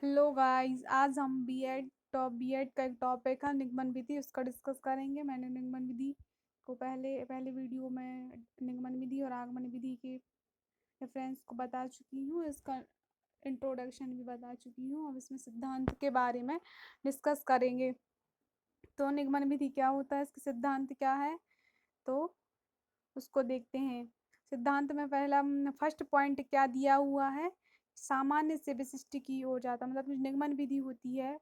Hello guys, आज हम BEd का एक टॉपिक है निगमन विधि, उसका डिस्कस करेंगे। मैंने निगमन विधि को पहले पहले वीडियो में निगमन विधि और आगमन विधि के रेफरेंस को बता चुकी हूँ, इसका इंट्रोडक्शन भी बता चुकी हूँ। अब इसमें सिद्धांत के बारे में डिस्कस करेंगे। तो निगमन विधि क्या होता है, इसके सिद्धांत क्या है, तो उसको देखते हैं। सिद्धांत में पहला फर्स्ट पॉइंट क्या दिया हुआ है, सामान्य से विशिष्ट की ओर जाता, मतलब जो निगमन विधि होती है,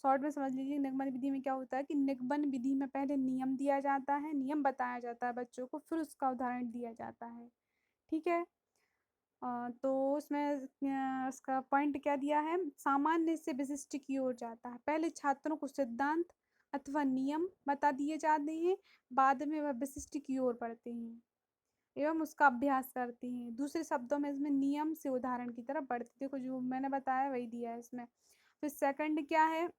शॉर्ट में समझ लीजिए। निगमन विधि में क्या होता है कि निगमन विधि में पहले नियम दिया जाता है, नियम बताया जाता है बच्चों को, फिर उसका उदाहरण दिया जाता है। ठीक है। तो उसमें उसका पॉइंट क्या दिया है, सामान्य से विशिष्ट की ओर जाता है। पहले छात्रों को सिद्धांत अथवा नियम बता दिए जाते हैं, बाद में वह विशिष्ट की ओर बढ़ते हैं एवं उसका अभ्यास करते हैं। दूसरे शब्दों में इसमें नियम से उदाहरण की तरफ बढ़ते, देखो जो मैंने बताया वही दिया है इसमें। फिर सेकंड क्या है,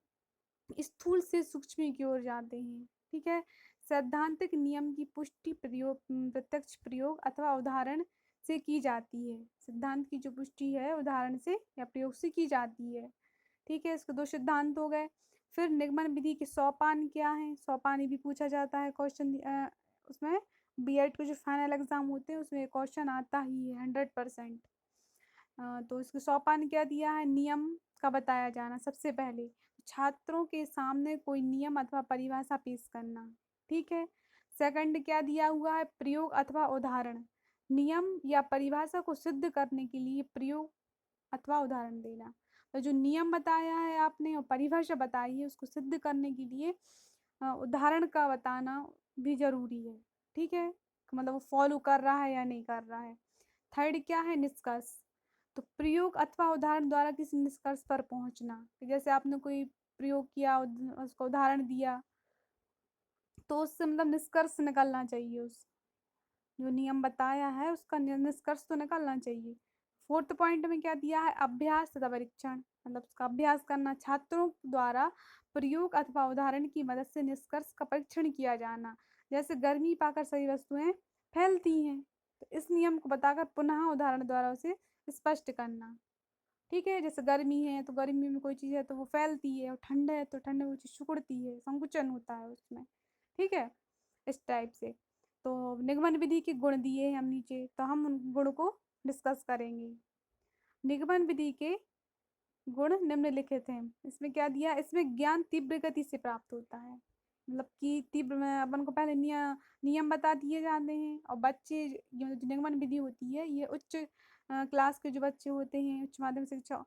स्थूल से सूक्ष्म की ओर जाते हैं। ठीक है। सैद्धांतिक नियम की पुष्टि प्रयोग प्रत्यक्ष प्रयोग अथवा उदाहरण से की जाती है। सिद्धांत की जो पुष्टि है उदाहरण से या प्रयोग से की जाती है। ठीक है, इसके दो सिद्धांत हो गए। फिर निगमन विधि के सोपान क्या है, सोपान भी पूछा जाता है क्वेश्चन उसमें। बीएड के जो फाइनल एग्जाम होते हैं उसमें क्वेश्चन आता ही है 100%। तो इसके सोपान क्या दिया है, नियम का बताया जाना सबसे पहले, छात्रों के सामने कोई नियम अथवा परिभाषा पेश करना। ठीक है। सेकंड क्या दिया हुआ है, प्रयोग अथवा उदाहरण, नियम या परिभाषा को सिद्ध करने के लिए प्रयोग अथवा उदाहरण देना। तो जो नियम बताया है आपने और परिभाषा बताई है, उसको सिद्ध करने के लिए उदाहरण का बताना भी जरूरी है। ठीक है, मतलब वो फॉलो कर रहा है या नहीं कर रहा है। थर्ड क्या है, निष्कर्ष, तो प्रयोग अथवा उदाहरण द्वारा किसी निष्कर्ष पर पहुंचना। जैसे आपने कोई प्रयोग किया, उसका उदाहरण दिया, तो उससे मतलब निष्कर्ष निकलना चाहिए, उस जो नियम बताया है उसका निष्कर्ष तो निकलना चाहिए। फोर्थ पॉइंट में क्या दिया है, अभ्यास तथा परीक्षण, मतलब उसका अभ्यास करना, छात्रों द्वारा प्रयोग अथवा उदाहरण की मदद से निष्कर्ष का परीक्षण किया जाना। जैसे गर्मी पाकर सभी वस्तुएं फैलती हैं, तो इस नियम को बताकर पुनः उदाहरण द्वारा उसे स्पष्ट करना। ठीक है, जैसे गर्मी है तो गर्मी में कोई चीज़ है तो वो फैलती है, और ठंड है तो ठंड में वो चीज़ सिकुड़ती है, संकुचन होता है उसमें। ठीक है, इस टाइप से। तो निगमन विधि के गुण दिए हैं हम नीचे, तो हम उन गुण को डिस्कस करेंगे। निगमन विधि के गुण निम्नलिखित हैं। इसमें क्या दिया, इसमें ज्ञान तीव्र गति से प्राप्त होता है, मतलब कि तीव्र में अपन को पहले नियम बता दिए जाते हैं, और बच्चे ये जो निगमन विधि होती है ये उच्च क्लास के जो बच्चे होते हैं, उच्च माध्यमिक शिक्षा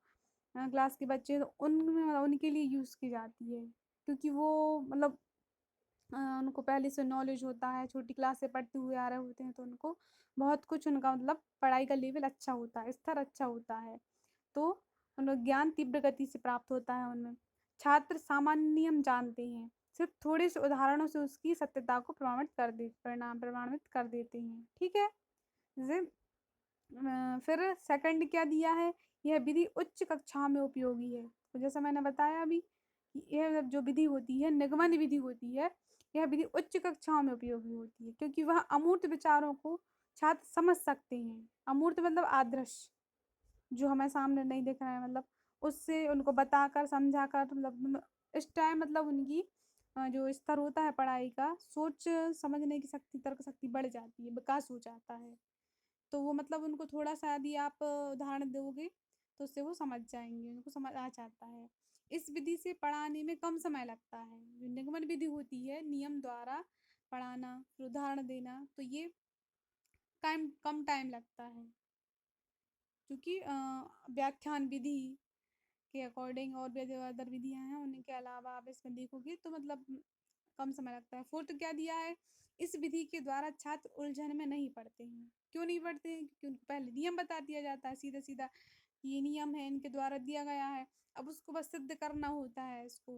क्लास के बच्चे, तो उनमें उनके लिए यूज़ की जाती है, क्योंकि वो मतलब उनको पहले से नॉलेज होता है, छोटी क्लास से पढ़ते हुए आ रहे होते हैं, तो उनको बहुत कुछ उनका मतलब पढ़ाई का लेवल अच्छा होता है, स्तर अच्छा होता है। तो उन्हें ज्ञान तीव्र गति से प्राप्त होता है उनमें। छात्र सामान्य नियम जानते हैं, सिर्फ थोड़े से उदाहरणों से उसकी सत्यता को प्रमाणित कर देते हैं। ठीक है। जैसे फिर सेकंड क्या दिया है, यह विधि उच्च कक्षाओं में उपयोगी है। तो जैसा मैंने बताया अभी, यह जो विधि होती है, निगमन विधि होती है, यह विधि उच्च कक्षाओं में उपयोगी होती है, क्योंकि वह अमूर्त विचारों को छात्र समझ सकते हैं। अमूर्त मतलब आदर्श, जो हमें सामने नहीं दिख रहा है, मतलब उससे उनको बताकर समझाकर, मतलब इस टाइम मतलब उनकी जो स्तर होता है पढ़ाई का, सोच समझने की शक्ति, तर्क शक्ति बढ़ जाती है, विकास हो जाता है। तो वो मतलब उनको थोड़ा सा यदि आप उदाहरण दोगे तो उससे वो समझ जाएंगे, उनको समझ आ जाता है। इस विधि से पढ़ाने में कम समय लगता है। जो निगमन विधि होती है, नियम द्वारा पढ़ाना, फिर उदाहरण देना, तो ये कम टाइम लगता है, क्योंकि व्याख्यान विधि के अकॉर्डिंग और भी जो अदर विधियां हैं उनके अलावा आप इसमें देखोगे तो मतलब कम समय लगता है। फोर्थ क्या दिया है, इस विधि के द्वारा छात्र उलझन में नहीं पड़ते हैं। क्यों नहीं पड़ते हैं, क्योंकि उनको पहले नियम बता दिया जाता है सीधा सीधा, ये नियम है, इनके द्वारा दिया गया है, अब उसको बस सिद्ध करना होता है, इसको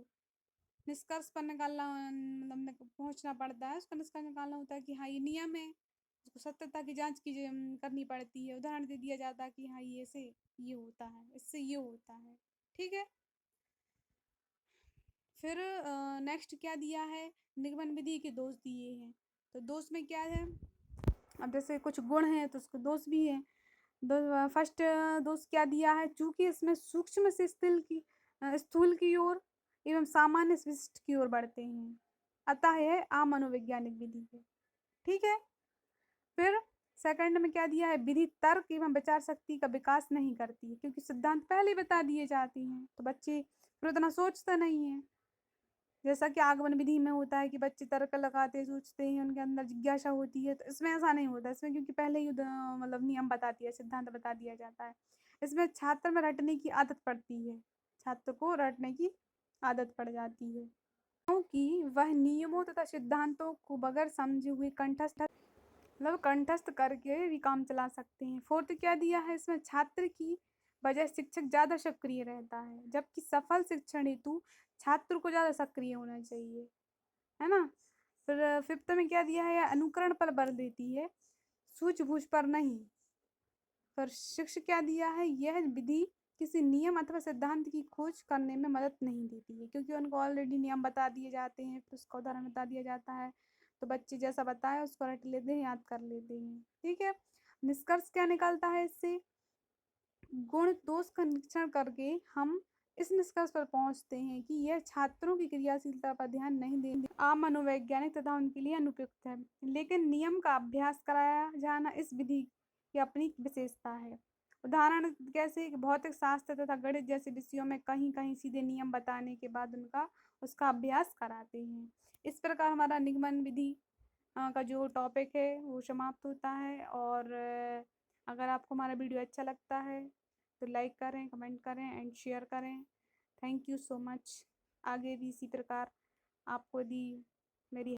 निष्कर्ष पर निकालना, मतलब पहुंचना पड़ता है, उसका निष्कर्ष निकालना होता है कि हाँ ये नियम है, उसको सत्यता की जांच की करनी पड़ती है, उदाहरण दे दिया जाता है कि हाँ ये से ये होता है, इससे ये होता है। ठीक है। फिर नेक्स्ट क्या दिया है, निगमन विधि के दोष दिए हैं। तो दोष में क्या है, अब जैसे कुछ गुण हैं तो उसके दोष भी हैं। फर्स्ट दोष क्या दिया है, चूंकि इसमें सूक्ष्म से स्थूल की ओर एवं सामान्य से विशिष्ट की ओर बढ़ते हैं, अतः यह अमनोवैज्ञानिक विधि है। ठीक है। फिर सेकंड में क्या दिया है, विधि तर्क एवं विचार शक्ति का विकास नहीं करती है, क्योंकि सिद्धांत पहले बता दिए जाते हैं तो बच्चे फिर उतना सोचते नहीं है। जैसा कि आगमन विधि में होता है कि बच्चे तर्क लगाते सोचते हैं, उनके अंदर जिज्ञासा होती है, तो इसमें ऐसा नहीं होता। इसमें क्योंकि पहले ही मतलब नियम बता दिया, सिद्धांत बता दिया जाता है। इसमें छात्र में रटने की आदत पड़ती है, छात्र को रटने की आदत पड़ जाती है, क्योंकि वह नियमों तथा सिद्धांतों को बगैर समझे हुए कंठस्थ करके भी काम चला सकते हैं। फोर्थ क्या दिया है, इसमें छात्र की बजाय शिक्षक ज़्यादा सक्रिय रहता है, जबकि सफल शिक्षण हेतु छात्र को ज़्यादा सक्रिय होना चाहिए, है ना। फिर फिफ्थ में क्या दिया है, अनुकरण पर बल देती है, सूझबूझ पर नहीं। फिर शिक्ष क्या दिया है, यह विधि किसी नियम अथवा सिद्धांत की खोज करने में मदद नहीं देती है, क्योंकि उनको ऑलरेडी नियम बता दिए जाते हैं, फिर उसका उदाहरण बता दिया जाता है, तो बच्चे जैसा बताया उसको रट लेते हैं, याद कर लेते हैं। ठीक है। निष्कर्ष क्या निकलता है इससे, गुण दोष का निरीक्षण करके हम इस निष्कर्ष पर पहुंचते हैं कि यह छात्रों की क्रियाशीलता पर ध्यान नहीं दे अमनोवैज्ञानिक तथा उनके लिए अनुपयुक्त है, लेकिन नियम का अभ्यास कराया जाना इस विधि की अपनी विशेषता है। उदाहरण कैसे, भौतिक शास्त्र तथा गणित जैसे विषयों में कहीं कहीं सीधे नियम बताने के बाद उसका अभ्यास कराते हैं। इस प्रकार हमारा निगमन विधि का जो टॉपिक है वो समाप्त होता है। और अगर आपको हमारा वीडियो अच्छा लगता है तो लाइक करें, कमेंट करें एंड शेयर करें। Thank you so much. आगे भी इसी प्रकार आपको यदि मेरी